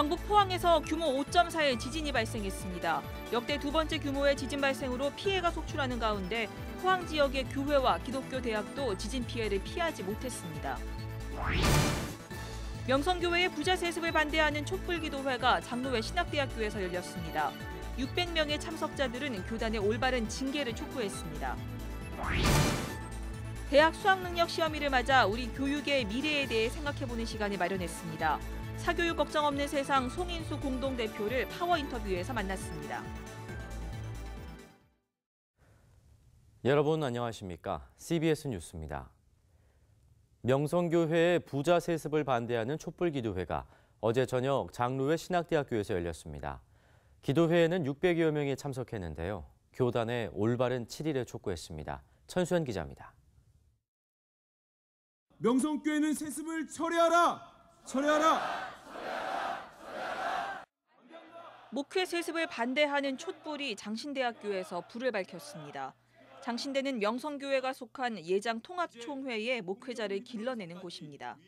경북 포항에서 규모 5.4의 지진이 발생했습니다. 역대 두 번째 규모의 지진 발생으로 피해가 속출하는 가운데 포항 지역의 교회와 기독교 대학도 지진 피해를 피하지 못했습니다. 명성교회의 부자 세습을 반대하는 촛불기도회가 장로회 신학대학교에서 열렸습니다. 600명의 참석자들은 교단의 올바른 징계를 촉구했습니다. 대학 수학능력 시험일을 맞아 우리 교육의 미래에 대해 생각해보는 시간을 마련했습니다. 사교육 걱정 없는 세상 송인수 공동대표를 파워 인터뷰에서 만났습니다. 여러분 안녕하십니까? CBS 뉴스입니다. 명성교회의 부자 세습을 반대하는 촛불기도회가 어제 저녁 장로회 신학대학교에서 열렸습니다. 기도회에는 600여 명이 참석했는데요. 교단의 올바른 치리를 촉구했습니다. 천수현 기자입니다. 명성교회는 세습을 철회하라! 철회하라! 목회 세습을 반대하는 촛불이 장신대학교에서 불을 밝혔습니다. 장신대는 명성교회가 속한 예장 통합총회의 목회자를 길러내는 곳입니다.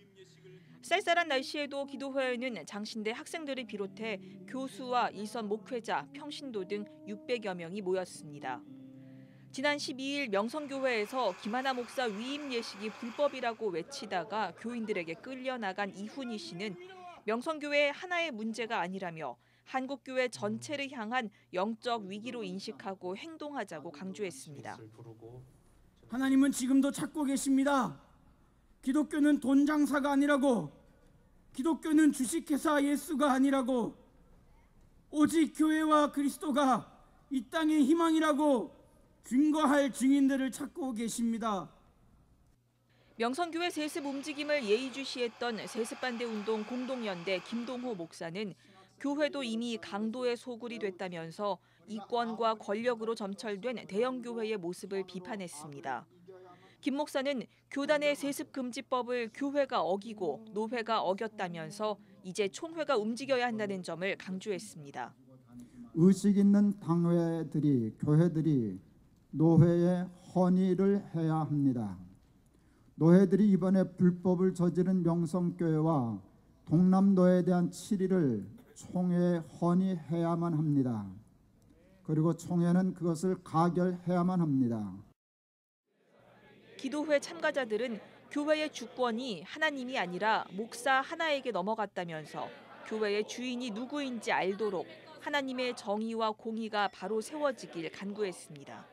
쌀쌀한 날씨에도 기도회에는 장신대 학생들을 비롯해 교수와 일선 목회자, 평신도 등 600여 명이 모였습니다. 지난 12일 명성교회에서 김하나 목사 위임 예식이 불법이라고 외치다가 교인들에게 끌려나간 이훈희 씨는 명성교회의 하나의 문제가 아니라며 한국교회 전체를 향한 영적 위기로 인식하고 행동하자고 강조했습니다. 하나님은 지금도 찾고 계십니다. 기독교는 돈 장사가 아니라고, 기독교는 주식회사 예수가 아니라고, 오직 교회와 그리스도가 이 땅의 희망이라고 증거할 증인들을 찾고 계십니다. 명성교회 세습 움직임을 예의주시했던 세습반대운동 공동연대 김동호 목사는 교회도 이미 강도의 소굴이 됐다면서 이권과 권력으로 점철된 대형교회의 모습을 비판했습니다. 김 목사는 교단의 세습금지법을 교회가 어기고 노회가 어겼다면서 이제 총회가 움직여야 한다는 점을 강조했습니다. 의식 있는 당회들이, 교회들이 노회에 헌의를 해야 합니다. 노회들이 이번에 불법을 저지른 명성교회와 동남노회에 대한 치리를 총회에 헌의해야만 합니다. 그리고 총회는 그것을 가결해야만 합니다. 기도회 참가자들은 교회의 주권이 하나님이 아니라 목사 하나에게 넘어갔다면서 교회의 주인이 누구인지 알도록 하나님의 정의와 공의가 바로 세워지길 간구했습니다.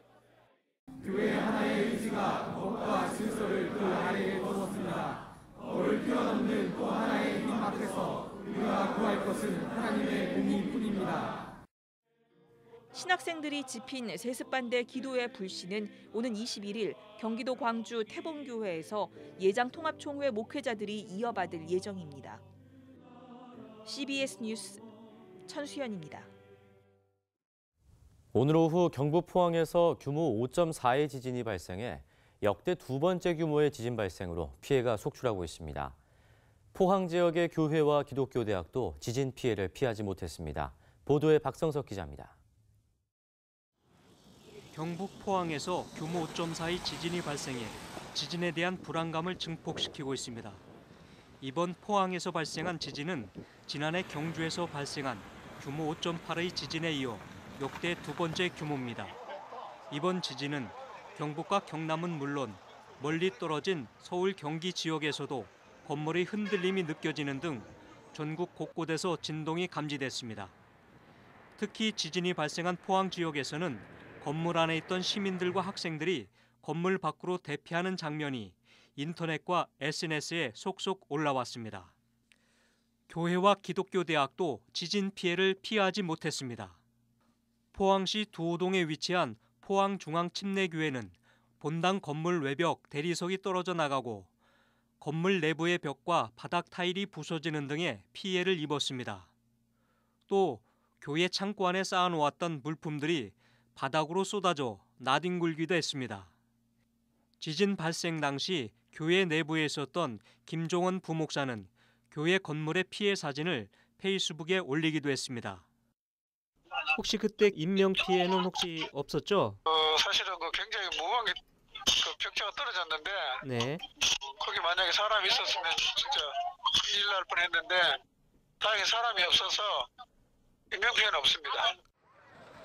교회 하나의 의지가 법과 질서를 그 아래에 뒀습니다. 어를 뛰어넘는 또 하나의 힘 앞에서 우리가 구할 것은 하나님의 공의뿐입니다. 신학생들이 집힌 세습반대 기도회 불씨는 오는 21일 경기도 광주 태봉교회에서 예장통합총회 목회자들이 이어받을 예정입니다. CBS 뉴스 천수현입니다. 오늘 오후 경북 포항에서 규모 5.4의 지진이 발생해 역대 두 번째 규모의 지진 발생으로 피해가 속출하고 있습니다. 포항 지역의 교회와 기독교 대학도 지진 피해를 피하지 못했습니다. 보도에 박성석 기자입니다. 경북 포항에서 규모 5.4의 지진이 발생해 지진에 대한 불안감을 증폭시키고 있습니다. 이번 포항에서 발생한 지진은 지난해 경주에서 발생한 규모 5.8의 지진에 이어 역대 두 번째 규모입니다. 이번 지진은 경북과 경남은 물론 멀리 떨어진 서울 경기 지역에서도 건물의 흔들림이 느껴지는 등 전국 곳곳에서 진동이 감지됐습니다. 특히 지진이 발생한 포항 지역에서는 건물 안에 있던 시민들과 학생들이 건물 밖으로 대피하는 장면이 인터넷과 SNS에 속속 올라왔습니다. 교회와 기독교 대학도 지진 피해를 피하지 못했습니다. 포항시 두호동에 위치한 포항중앙침례교회는 본당 건물 외벽 대리석이 떨어져 나가고 건물 내부의 벽과 바닥 타일이 부서지는 등의 피해를 입었습니다. 또 교회 창고 안에 쌓아놓았던 물품들이 바닥으로 쏟아져 나뒹굴기도 했습니다. 지진 발생 당시 교회 내부에 있었던 김종원 부목사는 교회 건물의 피해 사진을 페이스북에 올리기도 했습니다. 혹시 그때 인명 피해는 혹시 없었죠? 사실은 굉장히 무거운 게 벽체가 떨어졌는데 네. 거기 만약에 사람이 있었으면 진짜 큰일 날 뻔했는데 다행히 사람이 없어서 인명피해는 없습니다.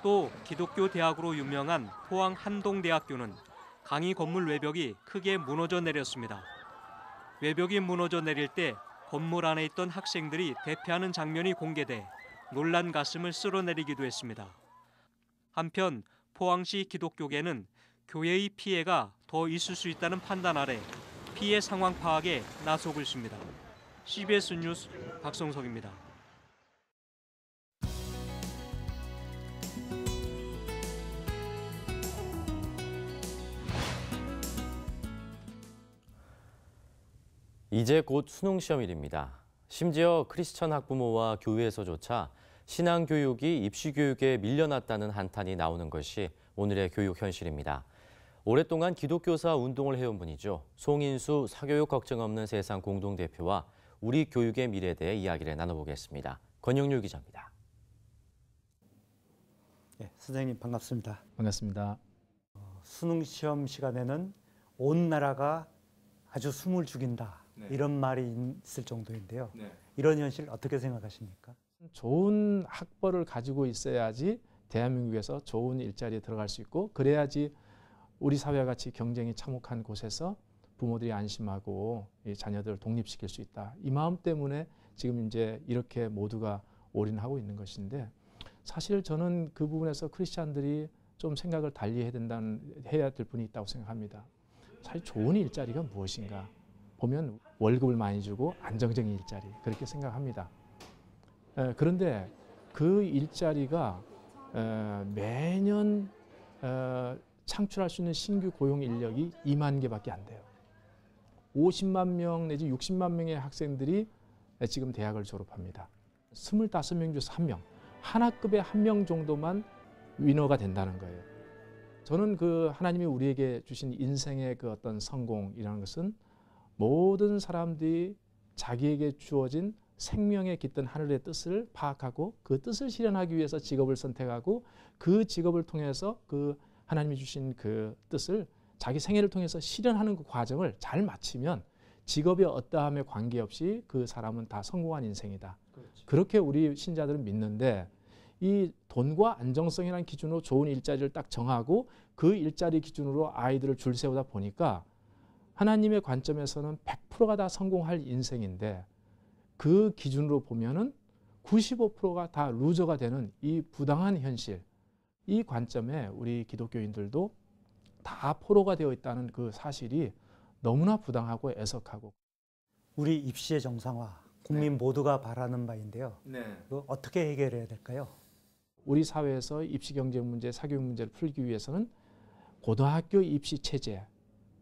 또 기독교 대학으로 유명한 포항 한동대학교는 강의 건물 외벽이 크게 무너져 내렸습니다. 외벽이 무너져 내릴 때 건물 안에 있던 학생들이 대피하는 장면이 공개돼 놀란 가슴을 쓸어내리기도 했습니다. 한편 포항시 기독교계는 교회의 피해가 더 있을 수 있다는 판단 아래 피해 상황 파악에 나서고 있습니다. CBS 뉴스 박성석입니다. 이제 곧 수능 시험일입니다. 심지어 크리스천 학부모와 교회에서조차 신앙교육이 입시교육에 밀려났다는 한탄이 나오는 것이 오늘의 교육 현실입니다. 오랫동안 기독교사 운동을 해온 분이죠. 송인수 사교육 걱정 없는 세상 공동대표와 우리 교육의 미래에 대해 이야기를 나눠보겠습니다. 권영률 기자입니다. 네, 선생님 반갑습니다. 반갑습니다. 수능 시험 시간에는 온 나라가 아주 숨을 죽인다. 이런 말이 있을 정도인데요. 이런 현실 어떻게 생각하십니까? 좋은 학벌을 가지고 있어야지 대한민국에서 좋은 일자리에 들어갈 수 있고 그래야지 우리 사회와 같이 경쟁이 참혹한 곳에서 부모들이 안심하고 이 자녀들을 독립시킬 수 있다. 이 마음 때문에 지금 이제 이렇게 모두가 올인하고 있는 것인데 사실 저는 그 부분에서 크리스찬들이 좀 생각을 달리 해야 될 분이 있다고 생각합니다. 사실 좋은 일자리가 무엇인가? 보면 월급을 많이 주고 안정적인 일자리 그렇게 생각합니다. 그런데 그 일자리가 매년 창출할 수 있는 신규 고용 인력이 2만 개밖에 안 돼요. 50만 명 내지 60만 명의 학생들이 지금 대학을 졸업합니다. 25명 중에서 1명, 한 학급에 1명 정도만 위너가 된다는 거예요. 저는 그 하나님이 우리에게 주신 인생의 그 어떤 성공이라는 것은 모든 사람들이 자기에게 주어진 생명에 깃든 하늘의 뜻을 파악하고 그 뜻을 실현하기 위해서 직업을 선택하고 그 직업을 통해서 그 하나님이 주신 그 뜻을 자기 생애를 통해서 실현하는 그 과정을 잘 마치면 직업의 어떠함에 관계없이 그 사람은 다 성공한 인생이다. 그렇지. 그렇게 우리 신자들은 믿는데 이 돈과 안정성이라는 기준으로 좋은 일자리를 딱 정하고 그 일자리 기준으로 아이들을 줄 세우다 보니까 하나님의 관점에서는 100%가 다 성공할 인생인데 그 기준으로 보면은 95%가 다 루저가 되는 이 부당한 현실, 이 관점에 우리 기독교인들도 다 포로가 되어 있다는 그 사실이 너무나 부당하고 애석하고. 우리 입시의 정상화, 국민 모두가 바라는 바인데요. 이거 어떻게 해결해야 될까요? 우리 사회에서 입시 경쟁 문제, 사교육 문제를 풀기 위해서는 고등학교 입시 체제,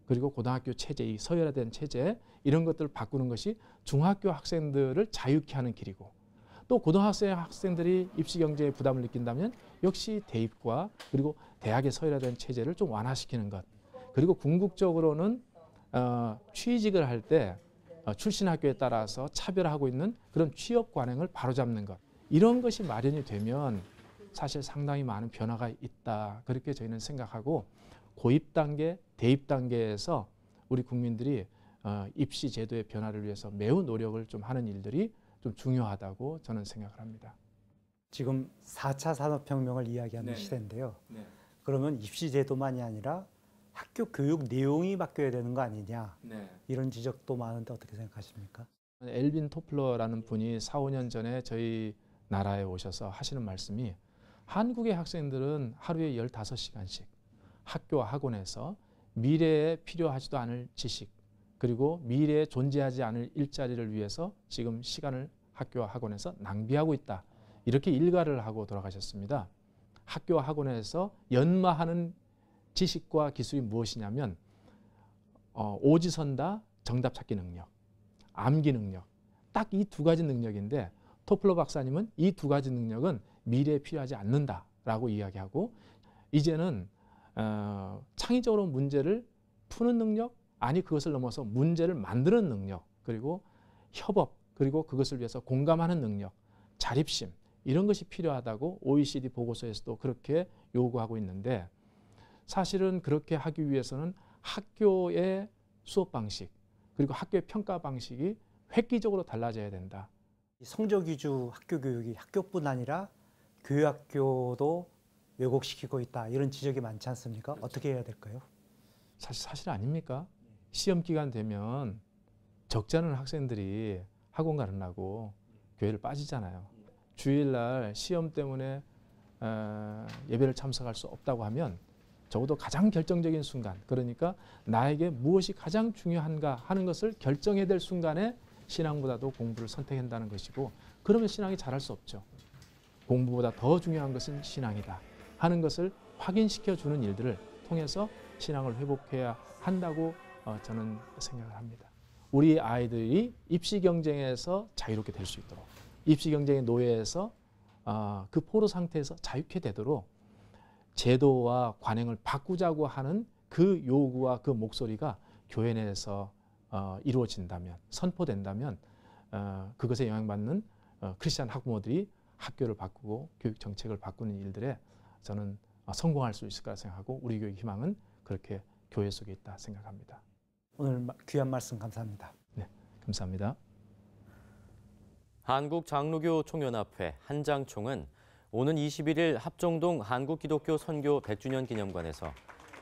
그리고 고등학교 체제, 이 서열화된 체제 이런 것들을 바꾸는 것이 중학교 학생들을 자유케 하는 길이고 또 고등학생 학생들이 입시 경쟁에 부담을 느낀다면 역시 대입과 그리고 대학의 서열화된 체제를 좀 완화시키는 것 그리고 궁극적으로는 취직을 할 때 출신 학교에 따라서 차별하고 있는 그런 취업 관행을 바로잡는 것 이런 것이 마련이 되면 사실 상당히 많은 변화가 있다 그렇게 저희는 생각하고 고입 단계, 대입 단계에서 우리 국민들이 입시 제도의 변화를 위해서 매우 노력을 좀 하는 일들이 좀 중요하다고 저는 생각을 합니다. 지금 4차 산업혁명을 이야기하는 시대인데요. 그러면 입시 제도만이 아니라 학교 교육 내용이 바뀌어야 되는 거 아니냐 이런 지적도 많은데 어떻게 생각하십니까? 엘빈 토플러라는 분이 4, 5년 전에 저희 나라에 오셔서 하시는 말씀이 한국의 학생들은 하루에 15시간씩 학교와 학원에서 미래에 필요하지도 않을 지식 그리고 미래에 존재하지 않을 일자리를 위해서 지금 시간을 학교와 학원에서 낭비하고 있다. 이렇게 일가를 하고 돌아가셨습니다. 학교와 학원에서 연마하는 지식과 기술이 무엇이냐면 오지선다 정답 찾기 능력, 암기 능력 딱 이 두 가지 능력인데 토플러 박사님은 이 두 가지 능력은 미래에 필요하지 않는다라고 이야기하고 이제는 창의적으로 문제를 푸는 능력 아니 그것을 넘어서 문제를 만드는 능력 그리고 협업 그리고 그것을 위해서 공감하는 능력 자립심 이런 것이 필요하다고 OECD 보고서에서도 그렇게 요구하고 있는데 사실은 그렇게 하기 위해서는 학교의 수업 방식 그리고 학교의 평가 방식이 획기적으로 달라져야 된다. 성적 위주 학교 교육이 학교뿐 아니라 교회학교도 왜곡시키고 있다 이런 지적이 많지 않습니까? 어떻게 해야 될까요? 사실 아닙니까? 시험 기간 되면 적지 않은 학생들이 학원 가르려고 교회를 빠지잖아요. 주일날 시험 때문에 예배를 참석할 수 없다고 하면 적어도 가장 결정적인 순간, 그러니까 나에게 무엇이 가장 중요한가 하는 것을 결정해야 될 순간에 신앙보다도 공부를 선택한다는 것이고, 그러면 신앙이 잘할 수 없죠. 공부보다 더 중요한 것은 신앙이다 하는 것을 확인시켜주는 일들을 통해서 신앙을 회복해야 한다고 저는 생각을 합니다. 우리 아이들이 입시 경쟁에서 자유롭게 될 수 있도록, 입시 경쟁의 노예에서 그 포로 상태에서 자유케 되도록 제도와 관행을 바꾸자고 하는 그 요구와 그 목소리가 교회 내에서 이루어진다면, 선포된다면 그것에 영향받는 크리스찬 학부모들이 학교를 바꾸고 교육 정책을 바꾸는 일들에 저는 성공할 수 있을 거라 생각하고, 우리 교육 희망은 그렇게 교회 속에 있다 생각합니다. 오늘 귀한 말씀 감사합니다. 네, 감사합니다. 한국장로교 총연합회 한장총은 오는 21일 합정동 한국기독교 선교 100주년 기념관에서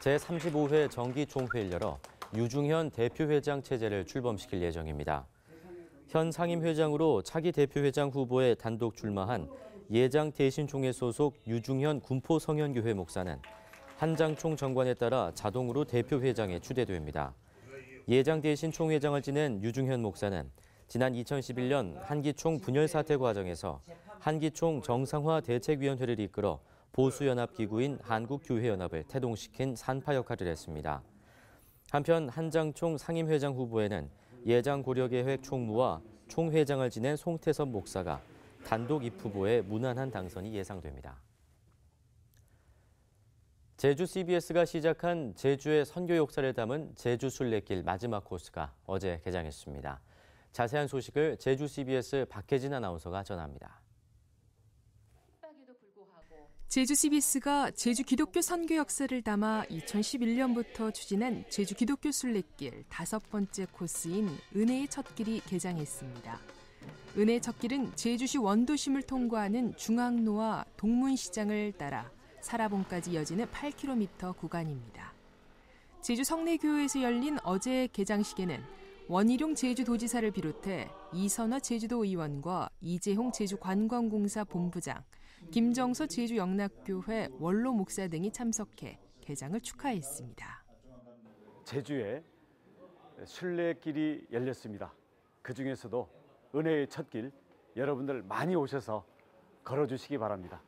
제35회 정기총회를 열어 유중현 대표회장 체제를 출범시킬 예정입니다. 현 상임회장으로 차기 대표회장 후보에 단독 출마한 예장 대신총회 소속 유중현 군포성현교회 목사는 한장총 정관에 따라 자동으로 대표회장에 추대됩니다. 예장 대신 총회장을 지낸 유중현 목사는 지난 2011년 한기총 분열 사태 과정에서 한기총 정상화 대책위원회를 이끌어 보수연합기구인 한국교회연합을 태동시킨 산파 역할을 했습니다. 한편 한장총 상임회장 후보에는 예장 고려계획 총무와 총회장을 지낸 송태섭 목사가 단독 입후보에 무난한 당선이 예상됩니다. 제주 CBS가 시작한 제주의 선교 역사를 담은 제주 순례길 마지막 코스가 어제 개장했습니다. 자세한 소식을 제주 CBS 박혜진 아나운서가 전합니다. 제주 CBS가 제주 기독교 선교 역사를 담아 2011년부터 추진한 제주 기독교 순례길 5번째 코스인 은혜의 첫길이 개장했습니다. 은혜의 첫길은 제주시 원도심을 통과하는 중앙로와 동문시장을 따라 사라봉까지 이어지는 8km 구간입니다. 제주 성내교회에서 열린 어제 개장식에는 원희룡 제주도지사를 비롯해 이선화 제주도 의원과 이재홍 제주관광공사 본부장, 김정서 제주영락교회 원로 목사 등이 참석해 개장을 축하했습니다. 제주에 순례길이 열렸습니다. 그중에서도 은혜의 첫길, 여러분들 많이 오셔서 걸어주시기 바랍니다.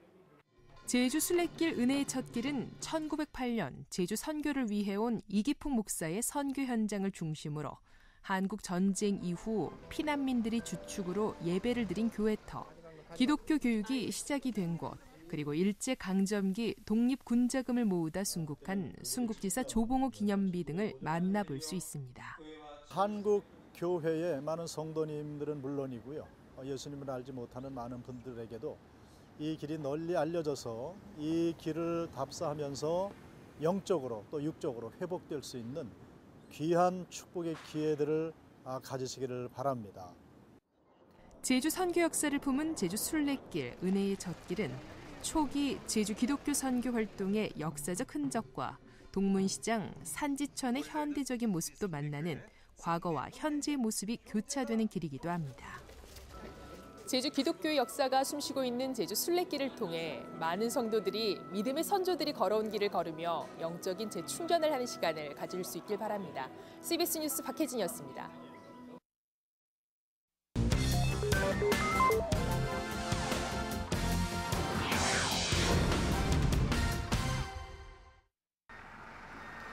제주 순례길 은혜의 첫길은 1908년 제주 선교를 위해 온 이기풍 목사의 선교 현장을 중심으로 한국 전쟁 이후 피난민들이 주축으로 예배를 드린 교회터, 기독교 교육이 시작이 된 곳, 그리고 일제강점기 독립군자금을 모으다 순국한 순국지사 조봉호 기념비 등을 만나볼 수 있습니다. 한국 교회의 많은 성도님들은 물론이고요. 예수님을 알지 못하는 많은 분들에게도 이 길이 널리 알려져서 이 길을 답사하면서 영적으로 또 육적으로 회복될 수 있는 귀한 축복의 기회들을 가지시기를 바랍니다. 제주 선교 역사를 품은 제주 순례길 은혜의 첫길은 초기 제주 기독교 선교 활동의 역사적 흔적과 동문시장, 산지천의 현대적인 모습도 만나는 과거와 현재의 모습이 교차되는 길이기도 합니다. 제주 기독교의 역사가 숨쉬고 있는 제주 순례길을 통해 많은 성도들이 믿음의 선조들이 걸어온 길을 걸으며 영적인 재충전을 하는 시간을 가질 수 있길 바랍니다. CBS 뉴스 박혜진이었습니다.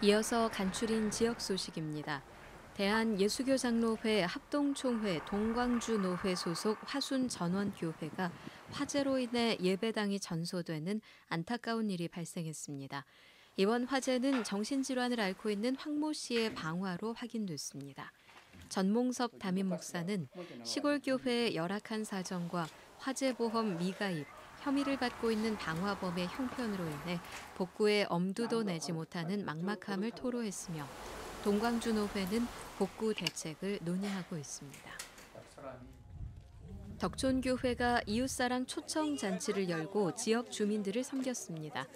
이어서 간추린 지역 소식입니다. 대한예수교장로회 합동총회 동광주노회 소속 화순전원교회가 화재로 인해 예배당이 전소되는 안타까운 일이 발생했습니다. 이번 화재는 정신질환을 앓고 있는 황모 씨의 방화로 확인됐습니다. 전몽섭 담임 목사는 시골 교회의 열악한 사정과 화재보험 미가입, 혐의를 받고 있는 방화범의 형편으로 인해 복구에 엄두도 내지 못하는 막막함을 토로했으며 동광주노회는 복구 대책을 논의하고 있습니다. 덕촌교회가 이웃사랑 초청 잔치를 열고 지역 주민들을 섬겼습니다.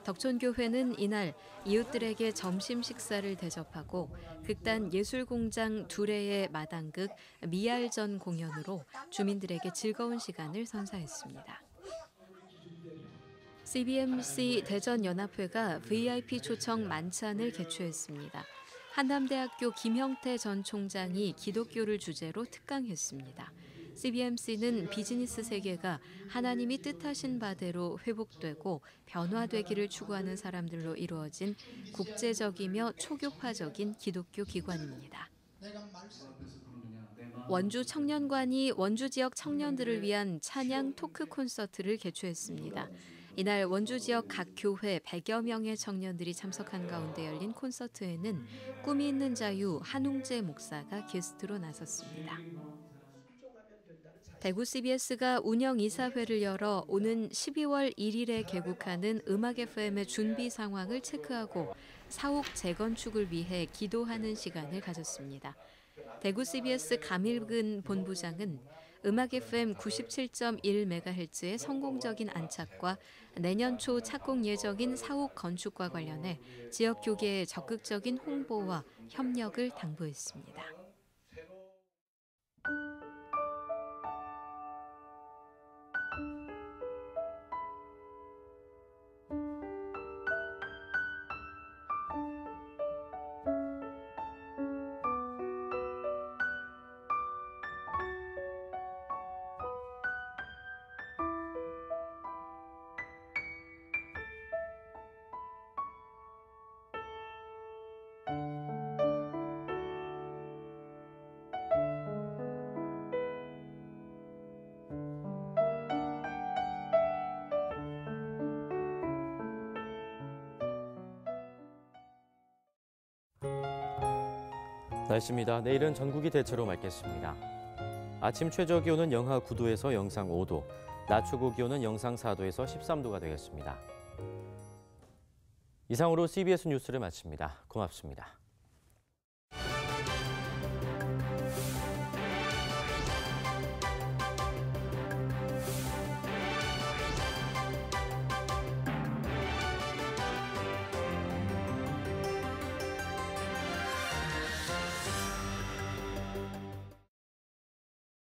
덕촌교회는 이날 이웃들에게 점심 식사를 대접하고 극단 예술공장 두레의 마당극 미알전 공연으로 주민들에게 즐거운 시간을 선사했습니다. CBMC 대전연합회가 VIP 초청 만찬을 개최했습니다. 한남대학교 김형태 전 총장이 기독교를 주제로 특강했습니다. CBMC는 비즈니스 세계가 하나님이 뜻하신 바대로 회복되고 변화되기를 추구하는 사람들로 이루어진 국제적이며 초교파적인 기독교 기관입니다. 원주 청년관이 원주 지역 청년들을 위한 찬양 토크 콘서트를 개최했습니다. 이날 원주 지역 각 교회 100여 명의 청년들이 참석한 가운데 열린 콘서트에는 꿈이 있는 자유 한웅재 목사가 게스트로 나섰습니다. 대구 CBS가 운영 이사회를 열어 오는 12월 1일에 개국하는 음악 FM의 준비 상황을 체크하고 사옥 재건축을 위해 기도하는 시간을 가졌습니다. 대구 CBS 감일근 본부장은 음악 FM 97.1MHz의 성공적인 안착과 내년 초 착공 예정인 사옥 건축과 관련해 지역 교계의 적극적인 홍보와 협력을 당부했습니다. 날씨입니다. 내일은 전국이 대체로 맑겠습니다. 아침 최저 기온은 영하 9도에서 영상 5도, 낮 최고 기온은 영상 4도에서 13도가 되겠습니다. 이상으로 CBS 뉴스를 마칩니다. 고맙습니다.